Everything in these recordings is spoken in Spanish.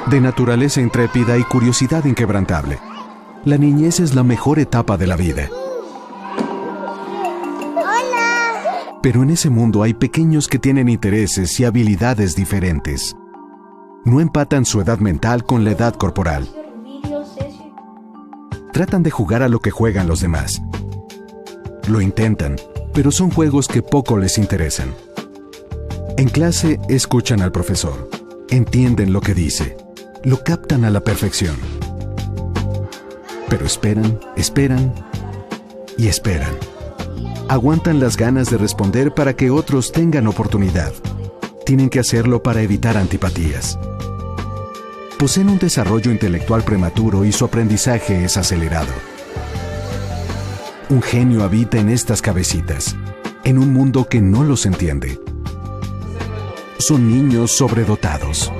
De naturaleza intrépida y curiosidad inquebrantable, la niñez es la mejor etapa de la vida. ¡Hola! Pero en ese mundo hay pequeños que tienen intereses y habilidades diferentes. No empatan su edad mental con la edad corporal. Tratan de jugar a lo que juegan los demás. Lo intentan, pero son juegos que poco les interesan. En clase escuchan al profesor, entienden lo que dice, lo captan a la perfección. Pero esperan, esperan y esperan. Aguantan las ganas de responder para que otros tengan oportunidad. Tienen que hacerlo para evitar antipatías. Poseen un desarrollo intelectual prematuro y su aprendizaje es acelerado. Un genio habita en estas cabecitas, en un mundo que no los entiende. Son niños sobredotados.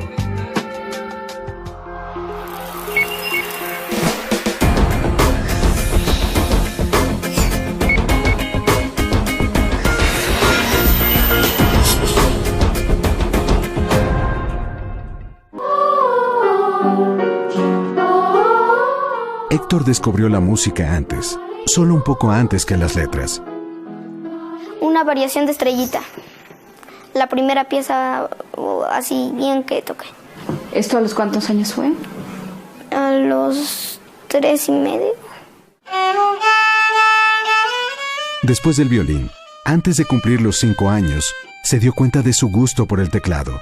Héctor descubrió la música antes, solo un poco antes que las letras. Una variación de Estrellita. La primera pieza así bien que toqué. ¿Esto a los cuántos años fue? A los 3 y medio. Después del violín, antes de cumplir los 5 años, se dio cuenta de su gusto por el teclado.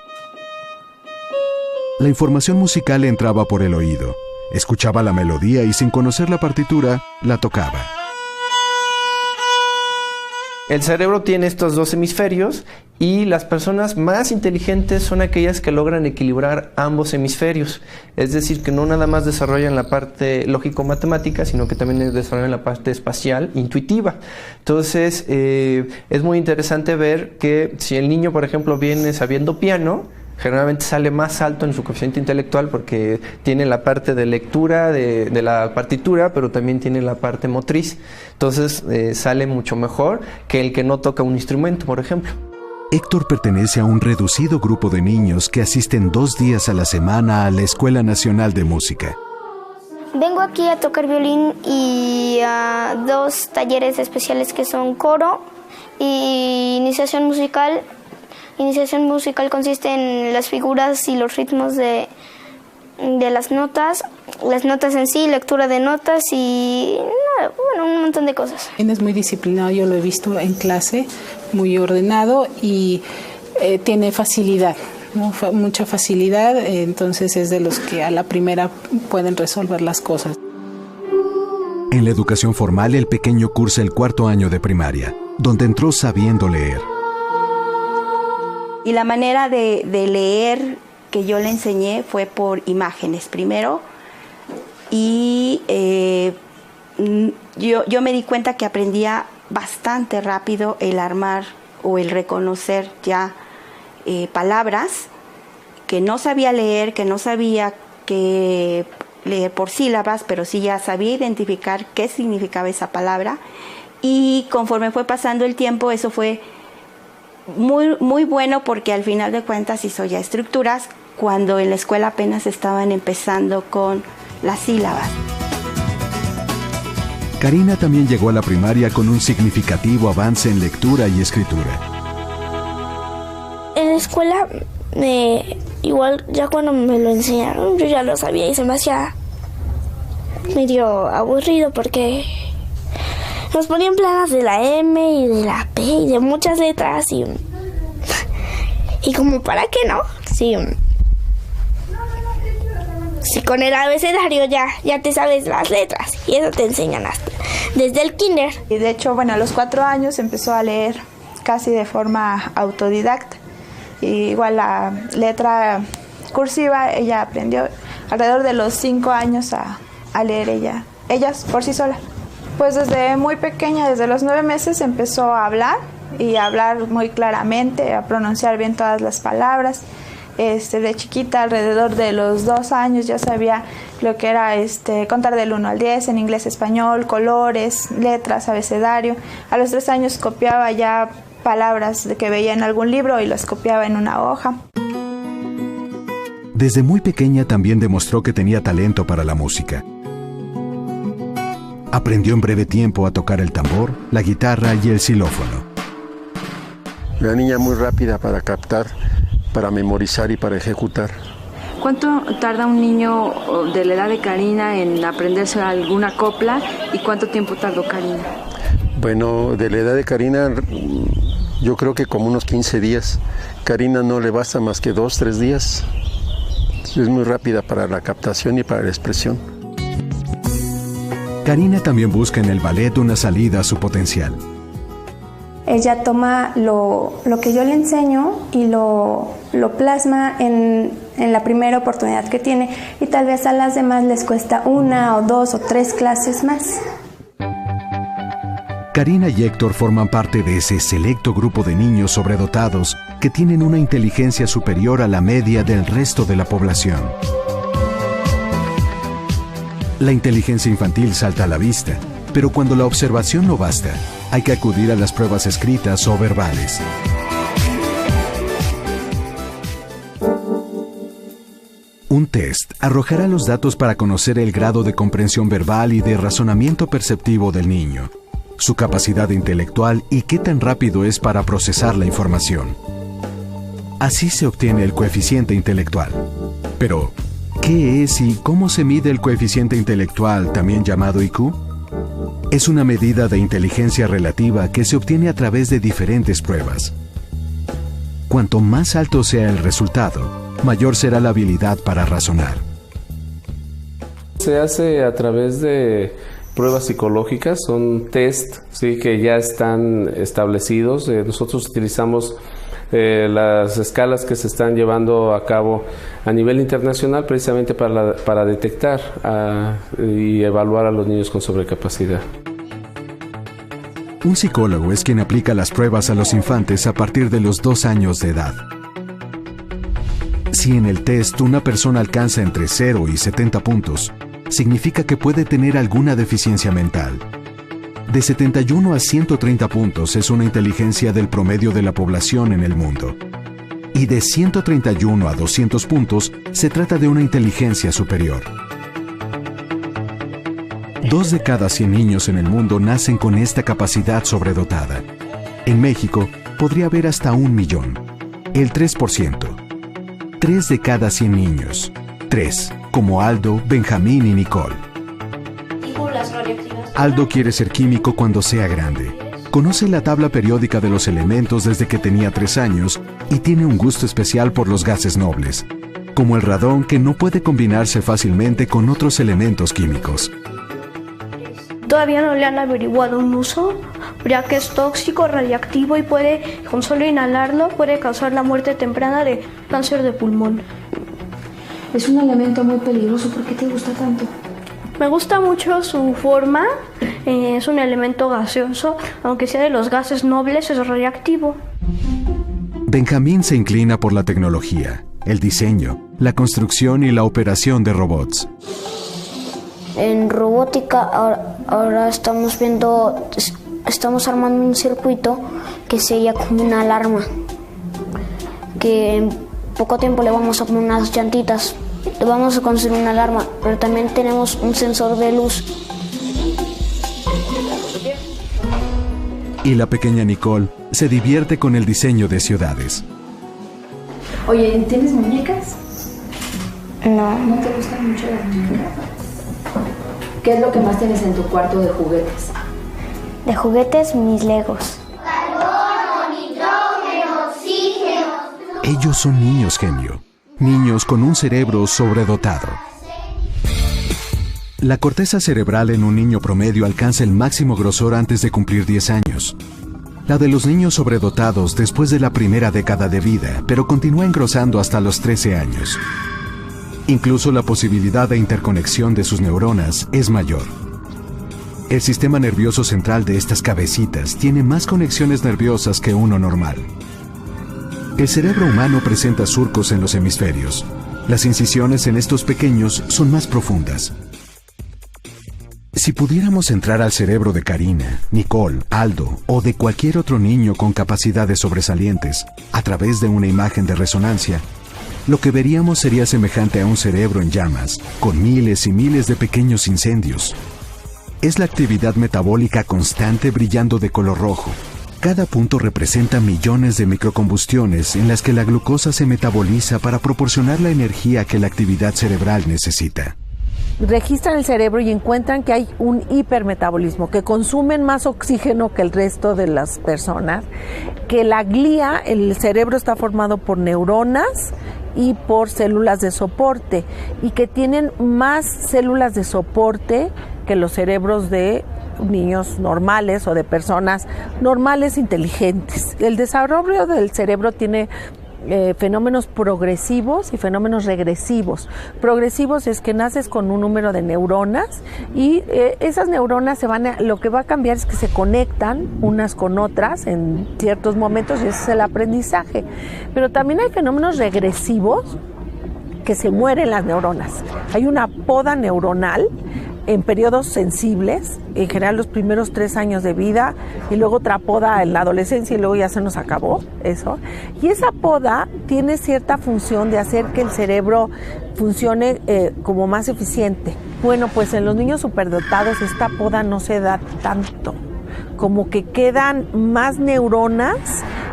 La información musical le entraba por el oído. Escuchaba la melodía y sin conocer la partitura, la tocaba. El cerebro tiene estos dos hemisferios y las personas más inteligentes son aquellas que logran equilibrar ambos hemisferios. Es decir, que no nada más desarrollan la parte lógico-matemática, sino que también desarrollan la parte espacial, intuitiva. Entonces, es muy interesante ver que si el niño, por ejemplo, viene sabiendo piano, generalmente sale más alto en su coeficiente intelectual porque tiene la parte de lectura de la partitura, pero también tiene la parte motriz. Entonces sale mucho mejor que el que no toca un instrumento, por ejemplo. Héctor pertenece a un reducido grupo de niños que asisten 2 días a la semana a la Escuela Nacional de Música. Vengo aquí a tocar violín y a 2 talleres especiales que son coro y iniciación musical. Iniciación musical consiste en las figuras y los ritmos de las notas en sí, lectura de notas y bueno, un montón de cosas. Es muy disciplinado, yo lo he visto en clase, muy ordenado y tiene facilidad, ¿no? Mucha facilidad, entonces es de los que a la primera pueden resolver las cosas. En la educación formal, el pequeño cursa el 4º año de primaria, donde entró sabiendo leer. Y la manera de leer que yo le enseñé fue por imágenes primero. Y yo me di cuenta que aprendía bastante rápido el armar o el reconocer ya palabras que no sabía leer, que no sabía que leer por sílabas, pero sí ya sabía identificar qué significaba esa palabra. Y conforme fue pasando el tiempo, eso fue muy, muy bueno porque al final de cuentas hizo ya estructuras cuando en la escuela apenas estaban empezando con las sílabas. Karina también llegó a la primaria con un significativo avance en lectura y escritura. En la escuela, igual ya cuando me lo enseñaron, yo ya lo sabía y se me hacía medio aburrido porque nos ponían planas de la M y de la P y de muchas letras y como para qué, ¿no? Sí, con el abecedario ya te sabes las letras y eso te enseñan hasta desde el kinder. Y de hecho, bueno, a los 4 años empezó a leer casi de forma autodidacta. Y igual la letra cursiva ella aprendió alrededor de los 5 años a leer ellas por sí sola. Pues desde muy pequeña, desde los 9 meses empezó a hablar y a hablar muy claramente, a pronunciar bien todas las palabras. De chiquita, alrededor de los 2 años, ya sabía lo que era contar del 1 al 10 en inglés, español, colores, letras, abecedario. A los 3 años copiaba ya palabras que veía en algún libro y las copiaba en una hoja. Desde muy pequeña también demostró que tenía talento para la música. Aprendió en breve tiempo a tocar el tambor, la guitarra y el xilófono. Una niña muy rápida para captar, para memorizar y para ejecutar. ¿Cuánto tarda un niño de la edad de Karina en aprenderse alguna copla y cuánto tiempo tardó Karina? Bueno, de la edad de Karina, yo creo que como unos 15 días. Karina no le basta más que 2, 3 días. Es muy rápida para la captación y para la expresión. Karina también busca en el ballet una salida a su potencial. Ella toma lo que yo le enseño y lo plasma en la primera oportunidad que tiene, y tal vez a las demás les cuesta 1 o 2 o 3 clases más. Karina y Héctor forman parte de ese selecto grupo de niños sobredotados que tienen una inteligencia superior a la media del resto de la población. La inteligencia infantil salta a la vista, pero cuando la observación no basta, hay que acudir a las pruebas escritas o verbales. Un test arrojará los datos para conocer el grado de comprensión verbal y de razonamiento perceptivo del niño, su capacidad intelectual y qué tan rápido es para procesar la información. Así se obtiene el coeficiente intelectual. Pero, ¿qué es y cómo se mide el coeficiente intelectual, también llamado IQ? Es una medida de inteligencia relativa que se obtiene a través de diferentes pruebas. Cuanto más alto sea el resultado, mayor será la habilidad para razonar. Se hace a través de pruebas psicológicas, son test, ¿sí?, que ya están establecidos. Nosotros utilizamos las escalas que se están llevando a cabo a nivel internacional precisamente para detectar y evaluar a los niños con sobrecapacidad. Un psicólogo es quien aplica las pruebas a los infantes a partir de los 2 años de edad. Si en el test una persona alcanza entre 0 y 70 puntos, significa que puede tener alguna deficiencia mental. De 71 a 130 puntos es una inteligencia del promedio de la población en el mundo. Y de 131 a 200 puntos se trata de una inteligencia superior. 2 de cada 100 niños en el mundo nacen con esta capacidad sobredotada. En México podría haber hasta 1 millón, el 3%. 3 de cada 100 niños. 3, como Aldo, Benjamín y Nicole. Aldo quiere ser químico cuando sea grande. Conoce la tabla periódica de los elementos desde que tenía 3 años y tiene un gusto especial por los gases nobles, como el radón, que no puede combinarse fácilmente con otros elementos químicos. Todavía no le han averiguado un uso, ya que es tóxico, radiactivo y con solo inhalarlo, puede causar la muerte temprana de cáncer de pulmón. Es un elemento muy peligroso. ¿Por qué te gusta tanto? Me gusta mucho su forma, es un elemento gaseoso, aunque sea de los gases nobles, es radiactivo. Benjamín se inclina por la tecnología, el diseño, la construcción y la operación de robots. En robótica ahora estamos armando un circuito que sería como una alarma, que en poco tiempo le vamos a poner unas llantitas. Le vamos a construir una alarma, pero también tenemos un sensor de luz. Y la pequeña Nicole se divierte con el diseño de ciudades. Oye, ¿tienes muñecas? No. ¿No te gustan mucho las muñecas? ¿Qué es lo que más tienes en tu cuarto de juguetes? De juguetes, mis Legos. Carbono, nitrógeno, oxígeno. Ellos son niños genio. Niños con un cerebro sobredotado. La corteza cerebral en un niño promedio alcanza el máximo grosor antes de cumplir 10 años. La de los niños sobredotados después de la primera década de vida, pero continúa engrosando hasta los 13 años. Incluso la posibilidad de interconexión de sus neuronas es mayor. El sistema nervioso central de estas cabecitas tiene más conexiones nerviosas que uno normal. El cerebro humano presenta surcos en los hemisferios. Las incisiones en estos pequeños son más profundas. Si pudiéramos entrar al cerebro de Karina, Nicole, Aldo o de cualquier otro niño con capacidades sobresalientes a través de una imagen de resonancia, lo que veríamos sería semejante a un cerebro en llamas, con miles y miles de pequeños incendios. Es la actividad metabólica constante brillando de color rojo. Cada punto representa millones de microcombustiones en las que la glucosa se metaboliza para proporcionar la energía que la actividad cerebral necesita. Registran el cerebro y encuentran que hay un hipermetabolismo, que consumen más oxígeno que el resto de las personas, que la glía, el cerebro está formado por neuronas y por células de soporte, y que tienen más células de soporte que los cerebros de niños normales o de personas normales inteligentes. El desarrollo del cerebro tiene fenómenos progresivos y fenómenos regresivos. Progresivos es que naces con un número de neuronas y esas neuronas lo que va a cambiar es que se conectan unas con otras en ciertos momentos y ese es el aprendizaje. Pero también hay fenómenos regresivos que se mueren las neuronas. Hay una poda neuronal en periodos sensibles, en general los primeros 3 años de vida, y luego otra poda en la adolescencia y luego ya se nos acabó eso. Y esa poda tiene cierta función de hacer que el cerebro funcione como más eficiente. Bueno, pues en los niños superdotados esta poda no se da tanto, como que quedan más neuronas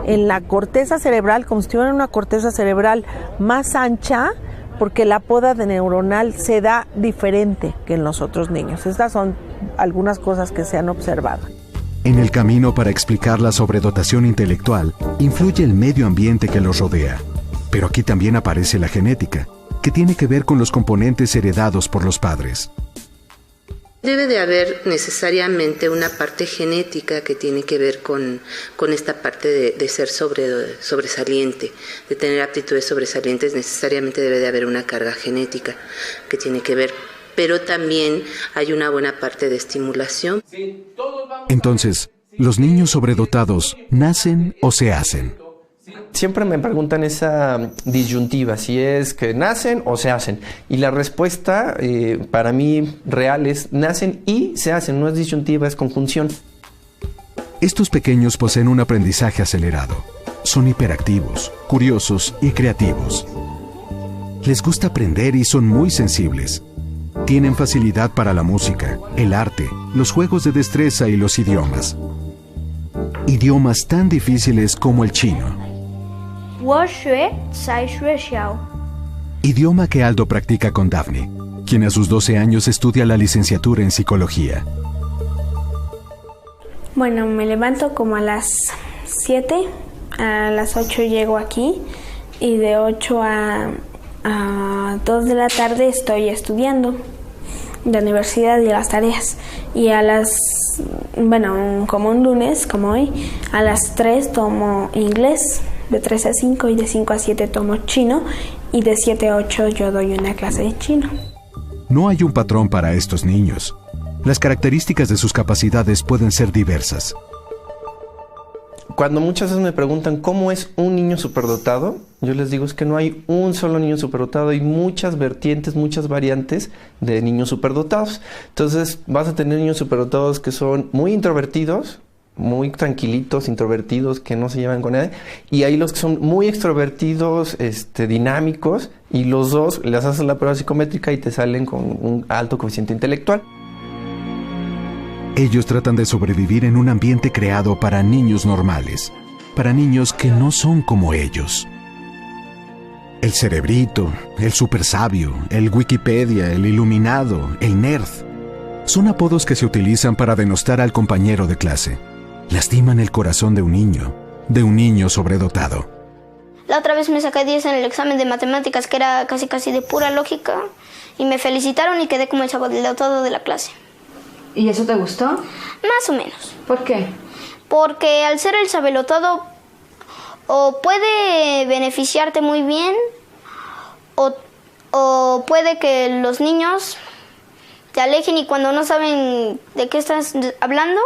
en la corteza cerebral, como si tuvieran una corteza cerebral más ancha, porque la poda neuronal se da diferente que en los otros niños. Estas son algunas cosas que se han observado. En el camino para explicar la sobredotación intelectual, influye el medio ambiente que los rodea. Pero aquí también aparece la genética, que tiene que ver con los componentes heredados por los padres. Debe de haber necesariamente una parte genética que tiene que ver con esta parte de ser sobresaliente, de tener aptitudes sobresalientes. Necesariamente debe de haber una carga genética que tiene que ver, pero también hay una buena parte de estimulación. Entonces, ¿los niños sobredotados nacen o se hacen? Siempre me preguntan esa disyuntiva, si es que nacen o se hacen. Y la respuesta para mí real es nacen y se hacen, no es disyuntiva, es conjunción. Estos pequeños poseen un aprendizaje acelerado. Son hiperactivos, curiosos y creativos. Les gusta aprender y son muy sensibles. Tienen facilidad para la música, el arte, los juegos de destreza y los idiomas. Idiomas tan difíciles como el chino. Idioma que Aldo practica con Daphne, quien a sus 12 años estudia la licenciatura en psicología. Bueno, me levanto como a las 7, a las 8 llego aquí y de 8 a 2 de la tarde estoy estudiando de universidad y las tareas. Y como un lunes, como hoy, a las 3 tomo inglés, de 3 a 5 y de 5 a 7 tomo chino y de 7 a 8 yo doy una clase de chino. No hay un patrón para estos niños. Las características de sus capacidades pueden ser diversas. Cuando muchas veces me preguntan cómo es un niño superdotado, yo les digo es que no hay un solo niño superdotado, hay muchas vertientes, muchas variantes de niños superdotados. Entonces vas a tener niños superdotados que son muy introvertidos, muy tranquilitos, introvertidos, que no se llevan con nadie, y hay los que son muy extrovertidos, dinámicos, y los dos les haces la prueba psicométrica y te salen con un alto coeficiente intelectual. Ellos tratan de sobrevivir en un ambiente creado para niños normales, para niños que no son como ellos. El cerebrito, el supersabio, el Wikipedia, el iluminado, el nerd, son apodos que se utilizan para denostar al compañero de clase. Lastiman el corazón de un niño sobredotado. La otra vez me saqué 10 en el examen de matemáticas, que era casi de pura lógica, y me felicitaron y quedé como el sabelotado de la clase. ¿Y eso te gustó? Más o menos. ¿Por qué? Porque al ser el sabelotado o puede beneficiarte muy bien o puede que los niños te alejen y cuando no saben de qué estás hablando.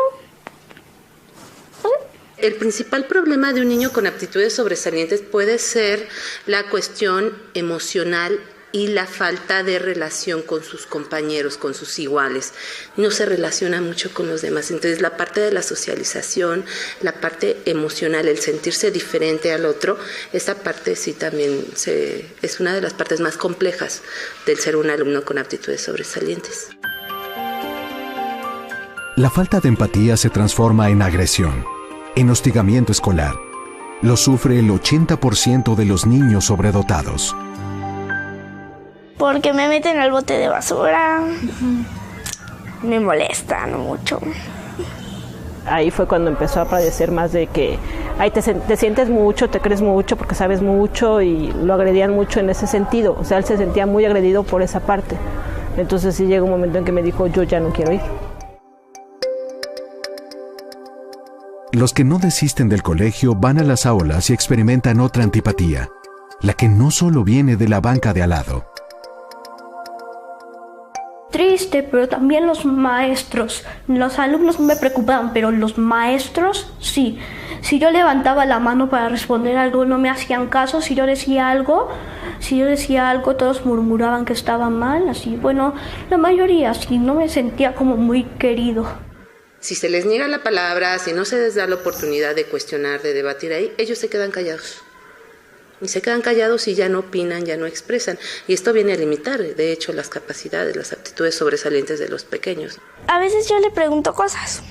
El principal problema de un niño con aptitudes sobresalientes puede ser la cuestión emocional y la falta de relación con sus compañeros, con sus iguales. No se relaciona mucho con los demás. Entonces la parte de la socialización, la parte emocional, el sentirse diferente al otro, esa parte sí también es una de las partes más complejas del ser un alumno con aptitudes sobresalientes. La falta de empatía se transforma en agresión, en hostigamiento escolar. Lo sufre el 80% de los niños sobredotados. Porque me meten al bote de basura, me molestan mucho. Ahí fue cuando empezó a padecer más de que ahí te sientes mucho, te crees mucho porque sabes mucho, y lo agredían mucho en ese sentido. O sea, él se sentía muy agredido por esa parte. Entonces sí llegó un momento en que me dijo, yo ya no quiero ir. Los que no desisten del colegio van a las aulas y experimentan otra antipatía, la que no solo viene de la banca de al lado. Triste, pero también los maestros. Los alumnos me preocupaban, pero los maestros sí. Si yo levantaba la mano para responder algo, no me hacían caso. Si yo decía algo, todos murmuraban que estaba mal. Así, bueno, la mayoría sí, no me sentía como muy querido. Si se les niega la palabra, si no se les da la oportunidad de cuestionar, de debatir ahí, ellos se quedan callados. Y se quedan callados y ya no opinan, ya no expresan. Y esto viene a limitar, de hecho, las capacidades, las aptitudes sobresalientes de los pequeños. A veces yo le pregunto cosas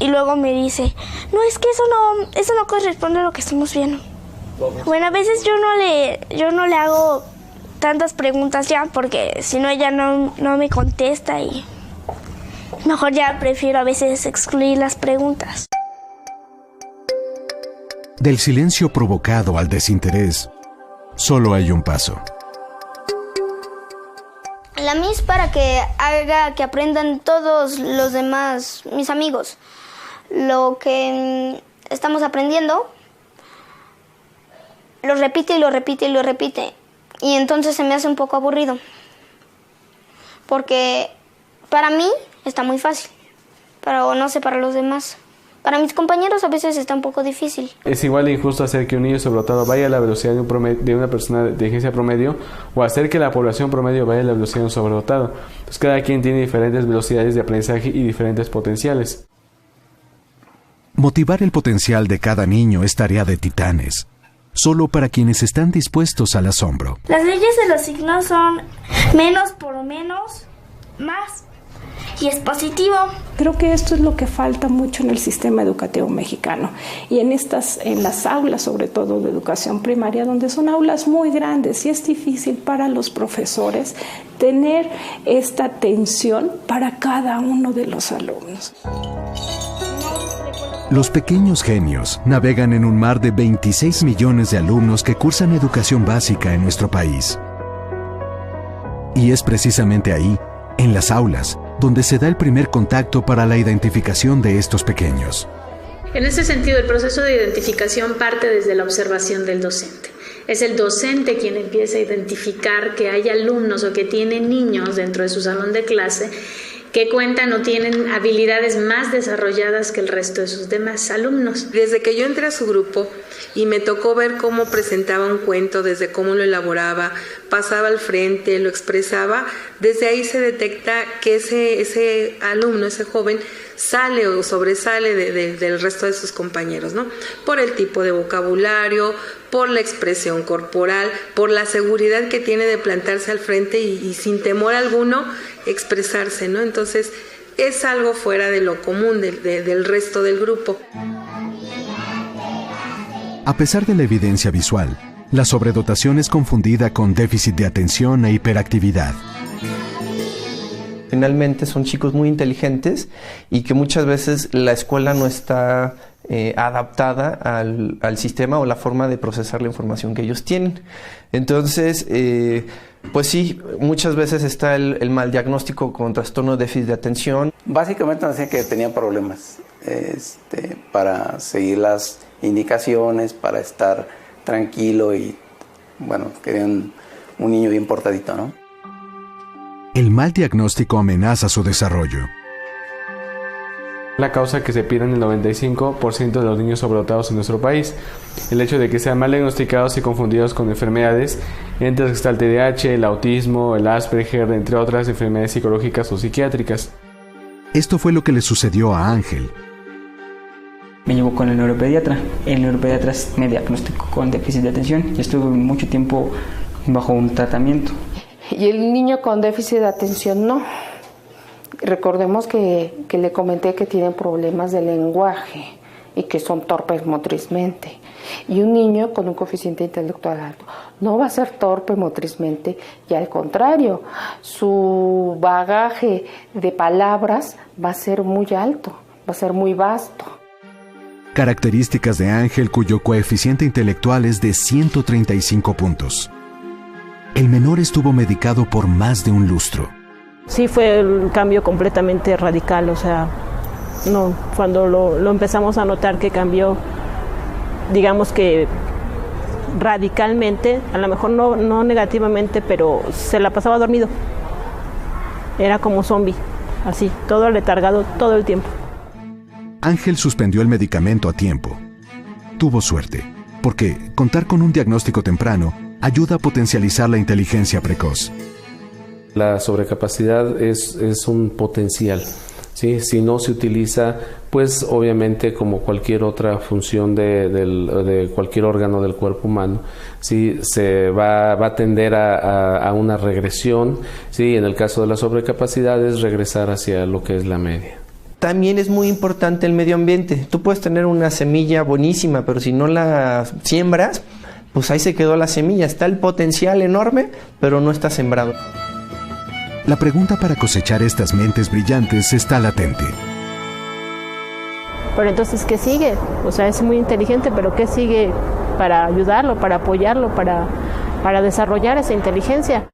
y luego me dice, no, es que eso no corresponde a lo que estamos viendo. Bueno, a veces yo no le hago tantas preguntas ya, porque si no ella no me contesta, y mejor ya prefiero a veces excluir las preguntas. Del silencio provocado al desinterés, solo hay un paso. La Miss para que haga que aprendan todos los demás, mis amigos, lo que estamos aprendiendo, lo repite y lo repite y lo repite. Y entonces se me hace un poco aburrido. Porque para mí está muy fácil, pero no sé para los demás. Para mis compañeros a veces está un poco difícil. Es igual de injusto hacer que un niño sobredotado vaya a la velocidad de una persona de inteligencia promedio, o hacer que la población promedio vaya a la velocidad de un sobredotado. Entonces cada quien tiene diferentes velocidades de aprendizaje y diferentes potenciales. Motivar el potencial de cada niño es tarea de titanes, solo para quienes están dispuestos al asombro. Las leyes de los signos son menos por menos, más. Y es positivo. Creo que esto es lo que falta mucho en el sistema educativo mexicano, y en las aulas, sobre todo de educación primaria, donde son aulas muy grandes, y es difícil para los profesores tener esta atención para cada uno de los alumnos. Los pequeños genios navegan en un mar de 26 millones de alumnos que cursan educación básica en nuestro país. Y es precisamente ahí, en las aulas, donde se da el primer contacto para la identificación de estos pequeños. En ese sentido, el proceso de identificación parte desde la observación del docente. Es el docente quien empieza a identificar que hay alumnos o que tiene niños dentro de su salón de clase que cuentan o tienen habilidades más desarrolladas que el resto de sus demás alumnos. Desde que yo entré a su grupo y me tocó ver cómo presentaba un cuento, desde cómo lo elaboraba, pasaba al frente, lo expresaba, desde ahí se detecta que ese alumno, ese joven, sale o sobresale del resto de sus compañeros, ¿no? Por el tipo de vocabulario, por la expresión corporal, por la seguridad que tiene de plantarse al frente y sin temor alguno expresarse, ¿no? Entonces es algo fuera de lo común del resto del grupo. A pesar de la evidencia visual, la sobredotación es confundida con déficit de atención e hiperactividad. Finalmente son chicos muy inteligentes y que muchas veces la escuela no está adaptada al sistema o la forma de procesar la información que ellos tienen. Entonces, pues sí, muchas veces está el mal diagnóstico con trastorno de déficit de atención. Básicamente nos decían que tenían problemas para seguir las indicaciones, para estar tranquilo y, bueno, querían un niño bien portadito, ¿no? El mal diagnóstico amenaza su desarrollo. La causa que se pierde en el 95% de los niños sobredotados en nuestro país. El hecho de que sean mal diagnosticados y confundidos con enfermedades, entre las que está el TDAH, el autismo, el Asperger, entre otras enfermedades psicológicas o psiquiátricas. Esto fue lo que le sucedió a Ángel. Me llevó con el neuropediatra. El neuropediatra me diagnosticó con déficit de atención y estuve mucho tiempo bajo un tratamiento. Y el niño con déficit de atención no. Recordemos que le comenté que tienen problemas de lenguaje y que son torpes motrizmente. Y un niño con un coeficiente intelectual alto no va a ser torpe motrizmente, y al contrario, su bagaje de palabras va a ser muy alto, va a ser muy vasto. Características de Ángel, cuyo coeficiente intelectual es de 135 puntos. El menor estuvo medicado por más de un lustro. Sí, fue un cambio completamente radical, o sea, no, cuando lo empezamos a notar que cambió, digamos que radicalmente, a lo mejor no negativamente, pero se la pasaba dormido. Era como zombie, así, todo letargado todo el tiempo. Ángel suspendió el medicamento a tiempo. Tuvo suerte, porque contar con un diagnóstico temprano ayuda a potencializar la inteligencia precoz. La sobrecapacidad es un potencial, ¿sí? Si no se utiliza, pues obviamente como cualquier otra función de cualquier órgano del cuerpo humano, ¿sí? Se va a tender a una regresión, ¿sí? En el caso de la sobrecapacidad es regresar hacia lo que es la media. También es muy importante el medio ambiente. Tú puedes tener una semilla buenísima, pero si no la siembras, pues ahí se quedó la semilla. Está el potencial enorme, pero no está sembrado. La pregunta para cosechar estas mentes brillantes está latente. Pero entonces, ¿qué sigue? O sea, es muy inteligente, pero ¿qué sigue para ayudarlo, para apoyarlo, para desarrollar esa inteligencia?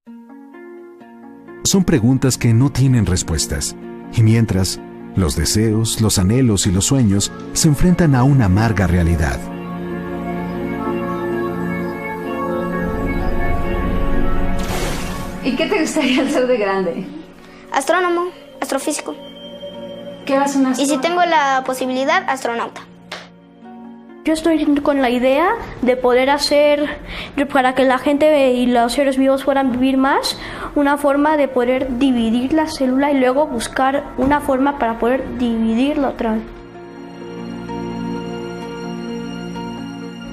Son preguntas que no tienen respuestas. Y mientras, los deseos, los anhelos y los sueños se enfrentan a una amarga realidad. ¿Y qué te gustaría ser de grande? Astrónomo, astrofísico. ¿Qué vas a un astrónomo? Y si tengo la posibilidad, astronauta. Yo estoy con la idea de poder hacer, para que la gente y los seres vivos puedan vivir más, una forma de poder dividir la célula y luego buscar una forma para poder dividirla otra vez.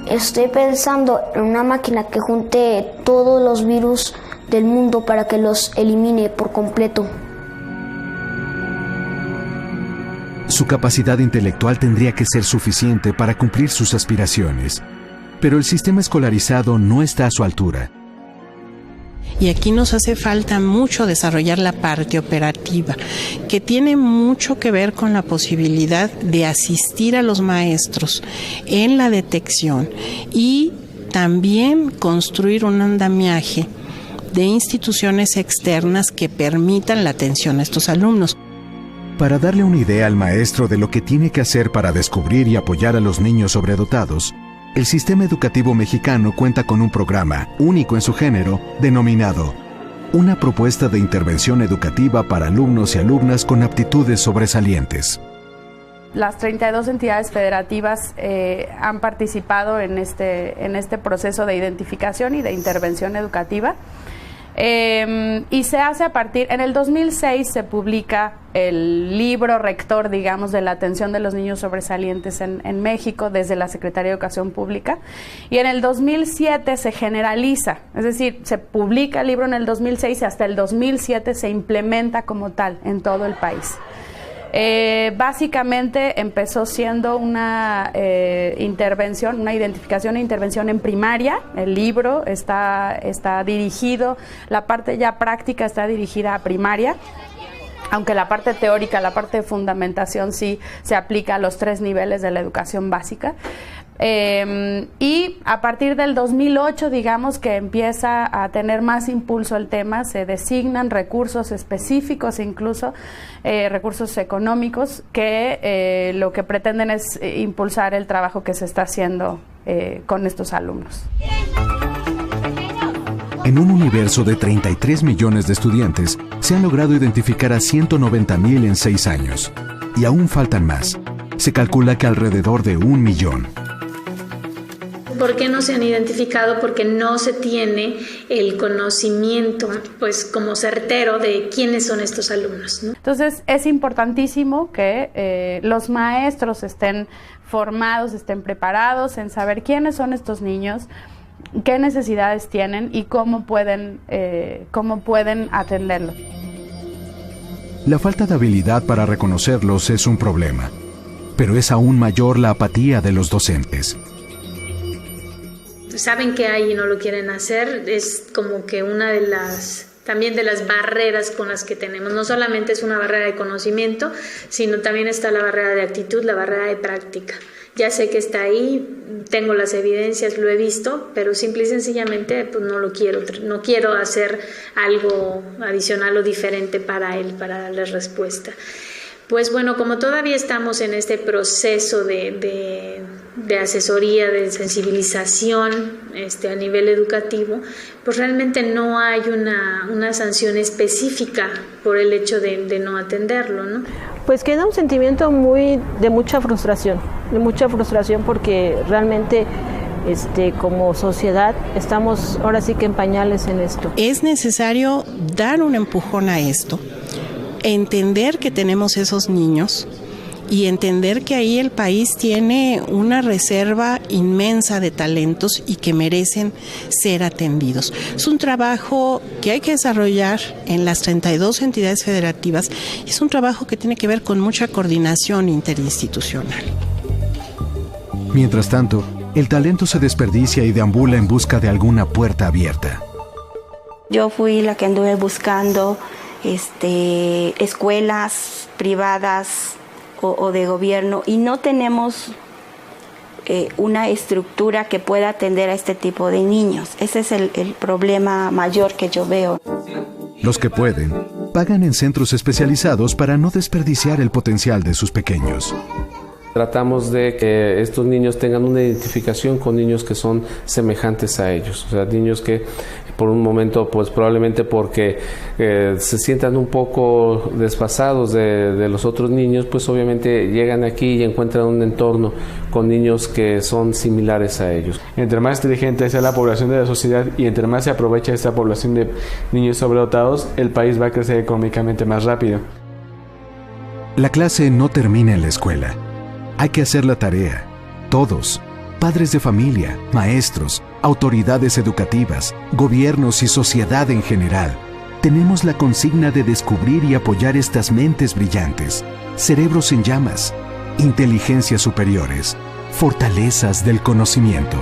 Estoy pensando en una máquina que junte todos los virus del mundo para que los elimine por completo. Su capacidad intelectual tendría que ser suficiente para cumplir sus aspiraciones, pero el sistema escolarizado no está a su altura. Y aquí nos hace falta mucho desarrollar la parte operativa, que tiene mucho que ver con la posibilidad de asistir a los maestros en la detección y también construir un andamiaje de instituciones externas que permitan la atención a estos alumnos. Para darle una idea al maestro de lo que tiene que hacer para descubrir y apoyar a los niños sobredotados, el sistema educativo mexicano cuenta con un programa único en su género denominado Una propuesta de intervención educativa para alumnos y alumnas con aptitudes sobresalientes. Las 32 entidades federativas han participado en este proceso de identificación y de intervención educativa. Y se hace en el 2006 se publica el libro rector, digamos, de la atención de los niños sobresalientes en México desde la Secretaría de Educación Pública, y en el 2007 se generaliza, es decir, se publica el libro en el 2006 y hasta el 2007 se implementa como tal en todo el país. Básicamente empezó siendo una intervención, una identificación e intervención en primaria. El libro está dirigido, la parte ya práctica está dirigida a primaria, aunque la parte teórica, la parte de fundamentación sí se aplica a los 3 niveles de la educación básica. Y a partir del 2008, digamos que empieza a tener más impulso el tema, se designan recursos específicos, incluso recursos económicos, que lo que pretenden es impulsar el trabajo que se está haciendo con estos alumnos. En un universo de 33 millones de estudiantes, se han logrado identificar a 190,000 en 6 años. y aún faltan más. Se calcula que alrededor de 1 millón. ¿Por qué no se han identificado? Porque no se tiene el conocimiento, pues, como certero de quiénes son estos alumnos, ¿no? Entonces, es importantísimo que los maestros estén formados, estén preparados en saber quiénes son estos niños, qué necesidades tienen y cómo pueden atenderlos. La falta de habilidad para reconocerlos es un problema, pero es aún mayor la apatía de los docentes. Saben que hay y no lo quieren hacer, es como que una de las barreras con las que tenemos. No solamente es una barrera de conocimiento, sino también está la barrera de actitud, la barrera de práctica. Ya sé que está ahí, tengo las evidencias, lo he visto, pero simple y sencillamente pues no quiero hacer algo adicional o diferente para él, para darle respuesta. Pues bueno, como todavía estamos en este proceso de asesoría, de sensibilización a nivel educativo, pues realmente no hay una sanción específica por el hecho de no atenderlo, ¿no? Pues queda un sentimiento de mucha frustración porque realmente como sociedad estamos ahora sí que en pañales en esto. Es necesario dar un empujón a esto, entender que tenemos esos niños y entender que ahí el país tiene una reserva inmensa de talentos y que merecen ser atendidos. Es un trabajo que hay que desarrollar en las 32 entidades federativas. Es un trabajo que tiene que ver con mucha coordinación interinstitucional. Mientras tanto, el talento se desperdicia y deambula en busca de alguna puerta abierta. Yo fui la que anduve buscando escuelas privadas o de gobierno y no tenemos una estructura que pueda atender a este tipo de niños. Ese es el problema mayor que yo veo. Los que pueden, pagan en centros especializados para no desperdiciar el potencial de sus pequeños. Tratamos de que estos niños tengan una identificación con niños que son semejantes a ellos, o sea, niños que por un momento, pues probablemente porque se sientan un poco desfasados de los otros niños, pues obviamente llegan aquí y encuentran un entorno con niños que son similares a ellos. Entre más inteligente sea la población de la sociedad y entre más se aprovecha esta población de niños sobredotados, el país va a crecer económicamente más rápido. La clase no termina en la escuela. Hay que hacer la tarea. Todos, padres de familia, maestros, autoridades educativas, gobiernos y sociedad en general, tenemos la consigna de descubrir y apoyar estas mentes brillantes, cerebros en llamas, inteligencias superiores, fortalezas del conocimiento.